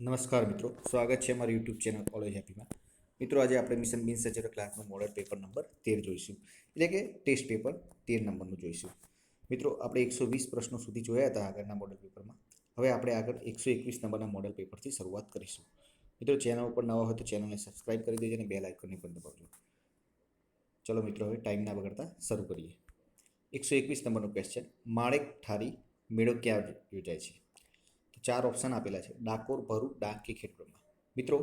નમસ્કાર મિત્રો, સ્વાગત છે અમારી યુટ્યુબ ચેનલ કોલેજ હેપીમાં. મિત્રો, આજે આપણે મિશન બીન સચેત ક્લાસનું મોડલ પેપર નંબર 13 જોઈશું, એટલે કે ટેસ્ટ પેપર 13 નંબરનું જોઈશું. મિત્રો, આપણે 120 પ્રશ્નો સુધી જોયા હતા આગળના મોડલ પેપરમાં. હવે આપણે આગળ 121 નંબરના મોડલ પેપરથી શરૂઆત કરીશું. મિત્રો, ચેનલ ઉપર નવા હોય તો ચેનલને સબસ્ક્રાઇબ કરી દેજો અને બેલ આઇકોનને પણ દબાવજો. ચલો મિત્રો, હવે ટાઈમ ના બગાડતા શરૂ કરીએ. 121 નંબરનો ક્વેશ્ચન: માણેક ઠારી મેળો ક્યાં યોજાય છે? તો 4 ઓપ્શન આપેલા છે: ડાકોર, ભરૂચ, ડાંગ કે ખેડબ્રહ્મા. મિત્રો,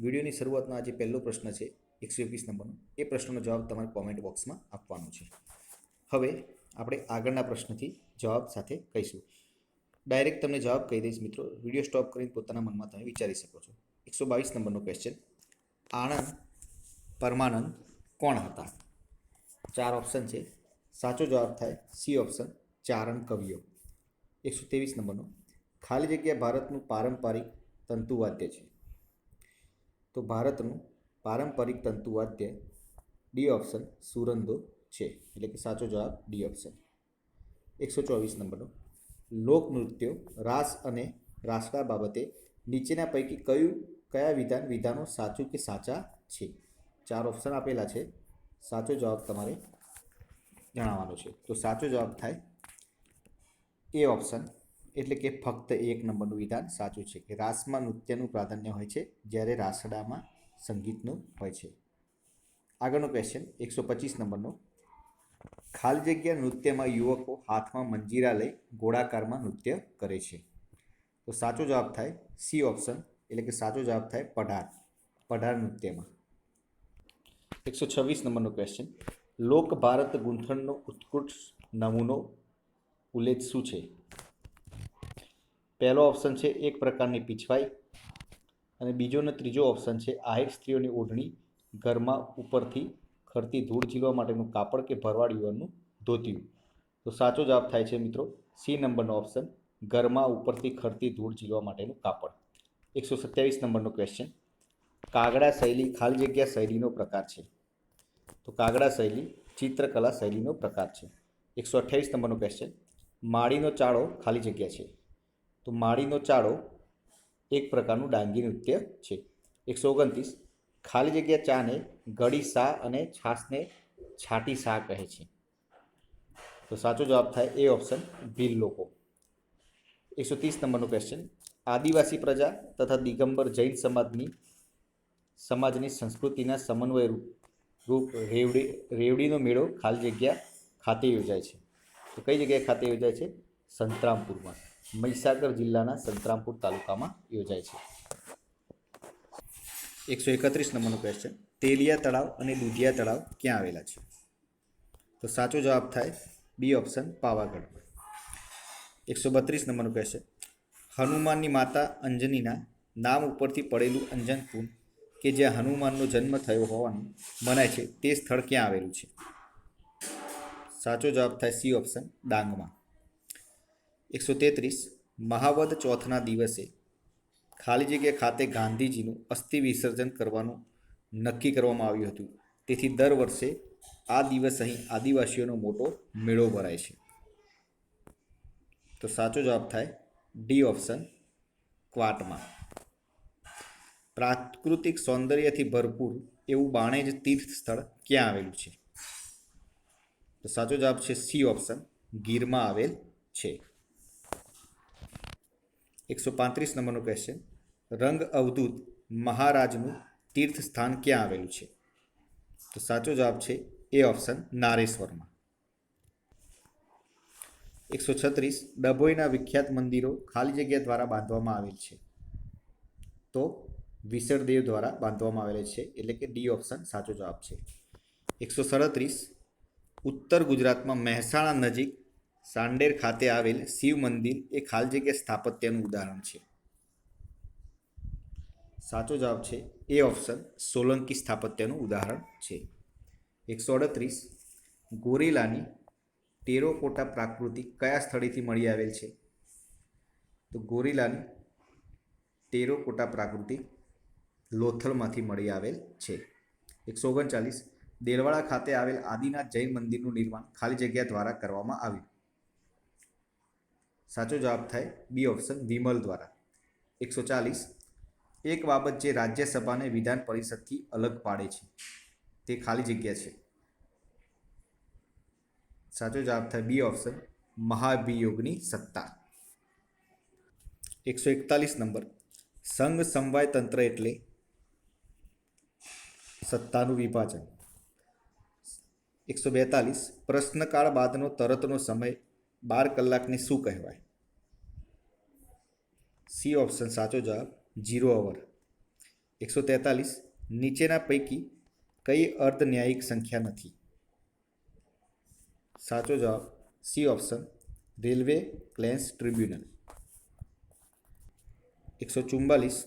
વિડીયોની શરૂઆતમાં આજે પહેલો પ્રશ્ન છે 121 નંબરનો. એ પ્રશ્નનો જવાબ તમારે કોમેન્ટ બોક્સમાં આપવાનો છે. હવે આપણે આગળના પ્રશ્નથી જવાબ સાથે કહીશું. ડાયરેક્ટ તમને જવાબ કહી દઈશ મિત્રો. વિડીયો સ્ટોપ કરીને પોતાના મનમાં તમે વિચારી શકો છો. 122 નંબરનો ક્વેશ્ચન: આણંદ પરમાનંદ કોણ હતા? 4 ઓપ્શન છે. સાચો જવાબ થાય સી ઓપ્શન, ચારણ કવિઓ. 123 નંબરનો: ખાલી જગ્યા ભારતનું પારંપરિક તંતુવાદ્ય છે. તો ભારતનું પારંપરિક તંતુવાદ્ય ડી ઓપ્શન, સુરંદો છે, એટલે કે સાચો જવાબ ડી ઓપ્શન. 124 નંબરનો: લોકનૃત્યો, રાસ અને રાસડા બાબતે નીચેના પૈકી કયા વિધાનો સાચું કે સાચા છે? 4 ઓપ્શન આપેલા છે. સાચો જવાબ તમારે જણાવવાનો છે. તો સાચો જવાબ થાય એ ઓપ્શન, એટલે કે ફક્ત 1 નંબરનું વિધાન સાચું છે કે રાસમાં નૃત્યનું પ્રાધાન્ય હોય છે, જ્યારે રાસડામાં સંગીતનું હોય છે. આગળનો ક્વેશ્ચન 125 નંબરનો: ખાલી જગ્યા નૃત્યમાં યુવકો હાથમાં મંજીરા લઈ ગોળાકારમાં નૃત્ય કરે છે. તો સાચો જવાબ થાય સી ઓપ્શન, એટલે કે સાચો જવાબ થાય પઢાર નૃત્યમાં. 126 નંબરનો ક્વેશ્ચન: લોક ભારત ગૂંથણનો ઉત્કૃષ્ટ નમૂનો ઉલ્લેખ શું છે? પહેલો ઓપ્શન છે એક પ્રકારની પીછવાઈ, અને બીજો અને ત્રીજો ઓપ્શન છે આહિર સ્ત્રીઓની ઓઢણી, ઘરમાં ઉપરથી ખરતી ધૂળ ઝીલવા માટેનું કાપડ કે ભરવાડ યુવાનનું ધોતિયું. તો સાચો જવાબ થાય છે મિત્રો સી નંબરનો ઓપ્શન, ઘરમાં ઉપરથી ખરતી ધૂળ ઝીલવા માટેનું કાપડ. 127 નંબરનો ક્વેશ્ચન: કાગડા શૈલી ખાલી જગ્યા શૈલીનો પ્રકાર છે. તો કાગડા શૈલી ચિત્રકલા શૈલીનો પ્રકાર છે. 128 નંબરનો ક્વેશ્ચન: માળીનો ચાળો ખાલી જગ્યા છે. તો માળીનો ચાળો એક પ્રકારનું ડાંગી નૃત્ય છે. 129: ખાલી જગ્યા ચાને ગળી શા અને છાશને છાટી શા કહે છે? તો સાચો જવાબ થાય એ ઓપ્શન, ભીલ લોકો. 130 નંબરનો ક્વેશ્ચન: આદિવાસી પ્રજા તથા દિગંબર જૈન સમાજની સંસ્કૃતિના સમન્વય રૂપ રેવડીનો મેળો ખાલી જગ્યા ખાતે યોજાય છે. તો કઈ જગ્યાએ ખાતે યોજાય છે? સંતરામપુરમાં. મહીસાગર જિલ્લાના સંતરામપુર તાલુકામાં યોજાય છે. 131 નંબરનો ક્વેશ્ચન: તેલિયા તળાવ અને દુધિયા તળાવ ક્યાં આવેલા છે? તો સાચો જવાબ થાય બી ઓપ્શન, પાવાગઢ. 132 નંબરનો ક્વેશ્ચન: હનુમાનની માતા અંજનીના નામ ઉપરથી પડેલું અંજન કુંડ કે જ્યાં હનુમાનનો જન્મ થયો હોવાનું મનાય છે, તે સ્થળ ક્યાં આવેલું છે? સાચો જવાબ થાય સી ઓપ્શન, ડાંગમાં. 133: મહાવદ ચોથના દિવસે ખાલી જગ્યા ખાતે ગાંધીજીનું અસ્થિ વિસર્જન કરવાનું નક્કી કરવામાં આવ્યું હતું, તેથી દર વર્ષે આ દિવસ અહીં આદિવાસીઓનો મોટો મેળો ભરાય છે. તો સાચો જવાબ થાય ડી ઓપ્શન, ક્વાટમાં. પ્રાકૃતિક સૌંદર્યથી ભરપૂર એવું બાણેજ તીર્થ સ્થળ ક્યાં આવેલું છે? તો સાચો જવાબ છે સી ઓપ્શન, ગીરમાં આવેલ છે. 135 નંબરનો ક્વેશ્ચન: રંગ અવધૂત મહારાજનું તીર્થ સ્થાન ક્યાં આવેલું છે? તો સાચો જવાબ છે એ ઓપ્શન, નારેશ્વરમાં. 136: ડભોઈના વિખ્યાત મંદિરો ખાલી જગ્યા દ્વારા બાંધવામાં આવેલ છે. તો વિસળદેવ દ્વારા બાંધવામાં આવેલ છે, એટલે કે ડી ઓપ્શન સાચો જવાબ છે. 137: ઉત્તર ગુજરાતમાં મહેસાણા નજીક સાંડેર ખાતે આવેલ શિવ મંદિર એ ખાલી જગ્યા સ્થાપત્યનું ઉદાહરણ છે. સાચો જવાબ છે એ ઓપ્શન, સોલંકી સ્થાપત્યનું ઉદાહરણ છે. 138: ગોરેલાની ટેરોકોટા પ્રાકૃતિ કયા સ્થળેથી મળી આવેલ છે? તો ગોરેલાની ટેરોકોટા પ્રાકૃતિ લોથલમાંથી મળી આવેલ છે. 139: દેલવાડા ખાતે આવેલ આદિનાથ જૈન મંદિરનું નિર્માણ ખાલી જગ્યા દ્વારા કરવામાં આવ્યું. સાચો જવાબ થાય બી ઓપ્શન, વિમલ દ્વારા. 140: એક બાબત જે રાજ્યસભાને વિધાન પરિષદથી અલગ પાડે છે તે ખાલી જગ્યા છે. સાચો જવાબ થાય બી ઓપ્શન, મહાભિયોગની સત્તા. 141 નંબર, સંઘ સમવાય તંત્ર એટલે સત્તાનું વિભાજન. 142, પ્રશ્નકાળ બાદનો તરતનો સમય 12 કલાકને શું કહેવાય? સી ઓપ્શન સાચો જવાબ 0 અવર. 143, નીચેના પૈકી કઈ અર્ધન્યાયિક સંખ્યા નથી? સાચો જવાબ C option, railway claims tribunal. 144,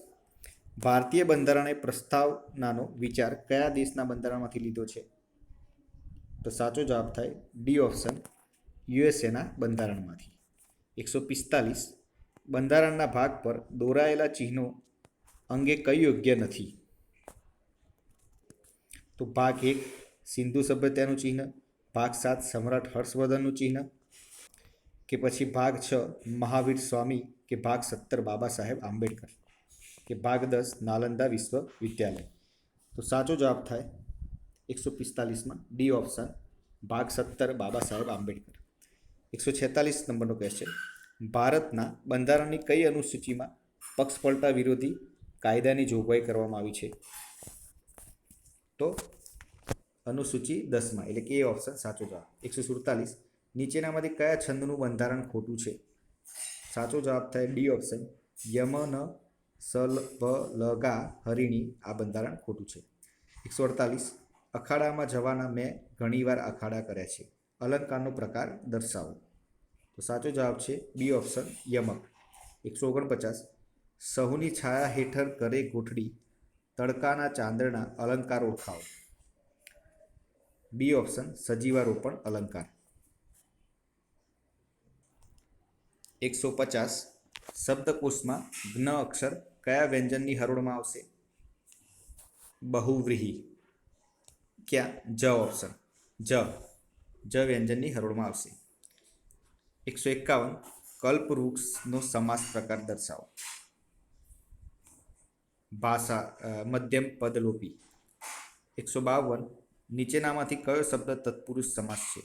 ભારતીય બંધારણે પ્રસ્તાવનાનો વિચાર કયા દેશના બંધારણમાંથી લીધો છે? તો સાચો જવાબ થાય ડી ઓપ્શન, યુએસએના બંધારણમાંથી. 145, બંધારણના ભાગ પર દોરાયેલા ચિહ્નો અંગે કઈ યોગ્ય નથી? તો ભાગ 1 સિંધુ સભ્યતાનું ચિહ્ન, ભાગ 7 સમ્રાટ હર્ષવર્ધનનું ચિહ્ન, કે પછી ભાગ 6 મહાવીર સ્વામી, કે ભાગ 17 બાબા સાહેબ આંબેડકર, કે ભાગ 10 નાલંદા વિશ્વવિદ્યાલય. તો સાચો જવાબ થાય 145માં ડી ઓપ્શન, ભાગ 17 બાબા સાહેબ આંબેડકર. 146 નંબરનો ક્વેશ્ચન, ભારતના બંધારણની કઈ અનુસૂચિમાં પક્ષપલટા વિરોધી કાયદાની જોગવાઈ કરવામાં આવી છે? તો અનુસૂચિ 10માં, એટલે કે એ ઓપ્શન સાચો જવાબ. 147, નીચેનામાંથી કયા છંદનું બંધારણ ખોટું છે? સાચો જવાબ થાય ડી ઓપ્શન, યમન સલભલગા હરિણી, આ બંધારણ ખોટું છે. 148, અખાડામાં જવાના મેં ઘણીવાર અખાડા કર્યા છે, અલંકારનો પ્રકાર દર્શાવો. તો સાચો જવાબ છે બી ઓપ્શન, યમક. 149, સહુની છાયા હેઠળ ઘરે ગોઠડી તડકાના ચાંદરના અલંકાર ઓળખાવો. બી ઓપ્શન, સજીવારોપણ અલંકાર. 150, શબ્દકોશમાં જ્ઞ અક્ષર કયા વ્યંજનની હરોળમાં આવશે? બહુવ્રીહી. ક્યાં? જ ઓપ્શન, જ વ્યંજનની હરોળમાં આવશે. 151, કલ્પવૃક્ષનો સમાસ પ્રકાર દર્શાવો. ભાષા મધ્યમ પદલોપી. 152, નીચેનામાંથી કયો શબ્દ તત્પુરુષ સમાસ છે?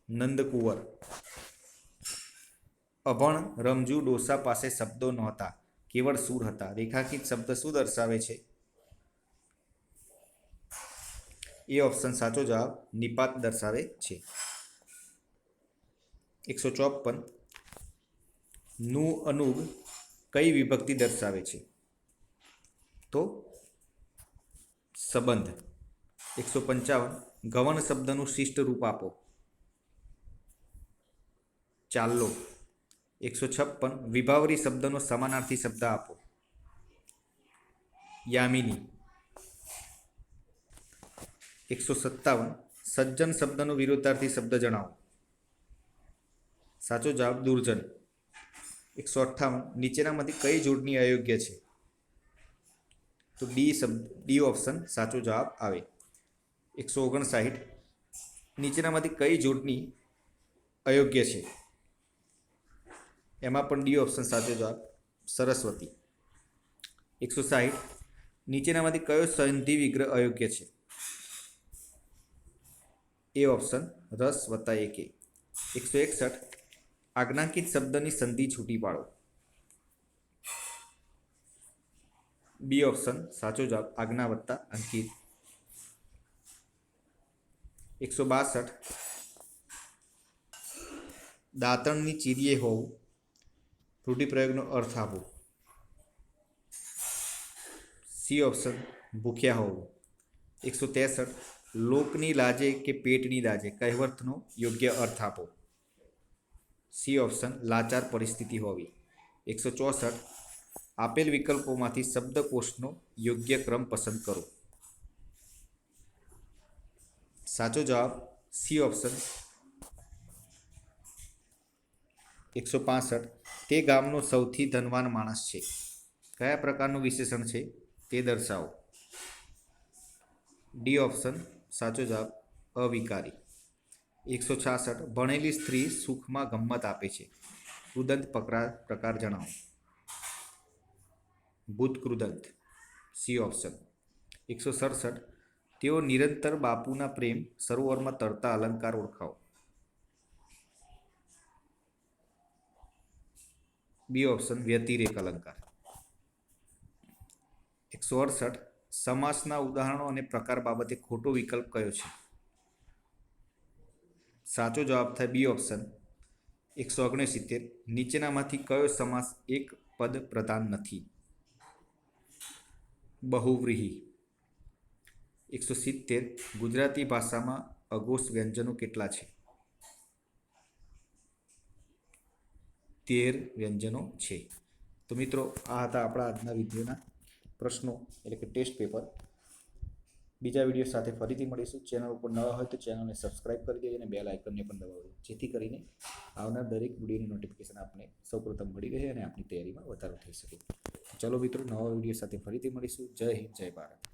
નંદકુંવર. અભણ રમજુ ડોસા પાસે શબ્દો નહોતા, કેવળ સૂર હતા. રેખાંકિત શબ્દ શું દર્શાવે છે? એ ઓપ્શન સાચો જવાબ, નિપાત દર્શાવે છે. 154, નું અનુગ કઈ વિભક્તિ દર્શાવે છે? તો સંબંધ. 155, ગવન શબ્દનું શિષ્ટ રૂપ આપો. ચાલો. 156, વિભાવરી શબ્દનો સમાનાર્થી શબ્દ આપો. યામિની. 157, સજ્જન શબ્દનો વિરોધાર્થી શબ્દ જણાવો. સાચો જવાબ દુર્જન. 158, નીચેનામાંથી કઈ જોડણી અયોગ્ય છે? તો ડી ઓપ્શન સાચો જવાબ આવે. 159, નીચેનામાંથી કઈ જોડણી અયોગ્ય છે? એમાં પણ ડી ઓપ્શન સાચો જવાબ, સરસ્વતી. 160, નીચેનામાંથી કયો સંધિ વિગ્રહ અયોગ્ય છે? એ ઓપ્શન, રસ વત્તા એકે. 161, આજ્ઞાંકિત શબ્દની સંધિ છૂટી પાડો. બી ઓપ્શન સાચો જવાબ, આજ્ઞા વત્તા અંકિત. 162, દાંતણની ચીરીએ હોવું, રૂઢિપ્રયોગનો અર્થ આપો. સી ઓપ્શન, ભૂખ્યા હોવું. 163, લોકની લાજે કે પેટની લાજે કહેવતનો યોગ્ય અર્થ આપો. સી ઓપ્શન, લાચાર પરિસ્થિતિ હોવી. 164, આપેલ વિકલ્પોમાંથી શબ્દકોશનો યોગ્ય ક્રમ પસંદ કરો. સાચો જવાબ સી ઓપ્શન. 165, તે ગામનો સૌથી ધનવાન માણસ છે. કયા પ્રકારનું વિશેષણ છે તે દર્શાવો. ડી ઓપ્શન સાચો જવાબ, અવિકારી. 166, ભણેલી સ્ત્રી સુખમાં ગમ્મત આપે છે. ઉદંત પ્રકાર જણાવો. બુધ કૃદંત, સી ઓપ્શન. 167. તેઓ નિરંતર બાપુના પ્રેમ સરોવરમાં તરતા અલંકાર ઓળખાવો. બી ઓપ્શન વ્યતિરેક અલંકાર. 168. સમાસના ઉદાહરણો અને પ્રકાર બાબતે ખોટો વિકલ્પ કયો છે? સાચો જવાબ થાય બી ઓપ્શન. 169. નીચેનામાંથી કયો સમાસ એક પદ પ્રધાન નથી? બહુવ્રીહી. 170. ગુજરાતી ભાષામાં અઘોષ વ્યંજનો કેટલા છે? 13 વ્યંજનો છે. તો મિત્રો આ હતા આપણા આજના વિડીયોના પ્રશ્નો એટલે કે ટેસ્ટ પેપર. બીજા વિડીયો સાથે ફરીથી મળીશું. ચેનલ ઉપર નવા હોય તો ચેનલને સબસ્ક્રાઇબ કરી દેજો અને બેલ આઇકનને પણ દબાવજો, જેથી કરીને આવનાર દરેક વિડીયોની નોટિફિકેશન આપને સૌપ્રથમ મળી રહે અને આપણી તૈયારીમાં વધારો થઈ શકે. ચલો મિત્રો, નવા વિડીયો સાથે ફરીથી મળીશું. જય હિન્દ, જય ભારત.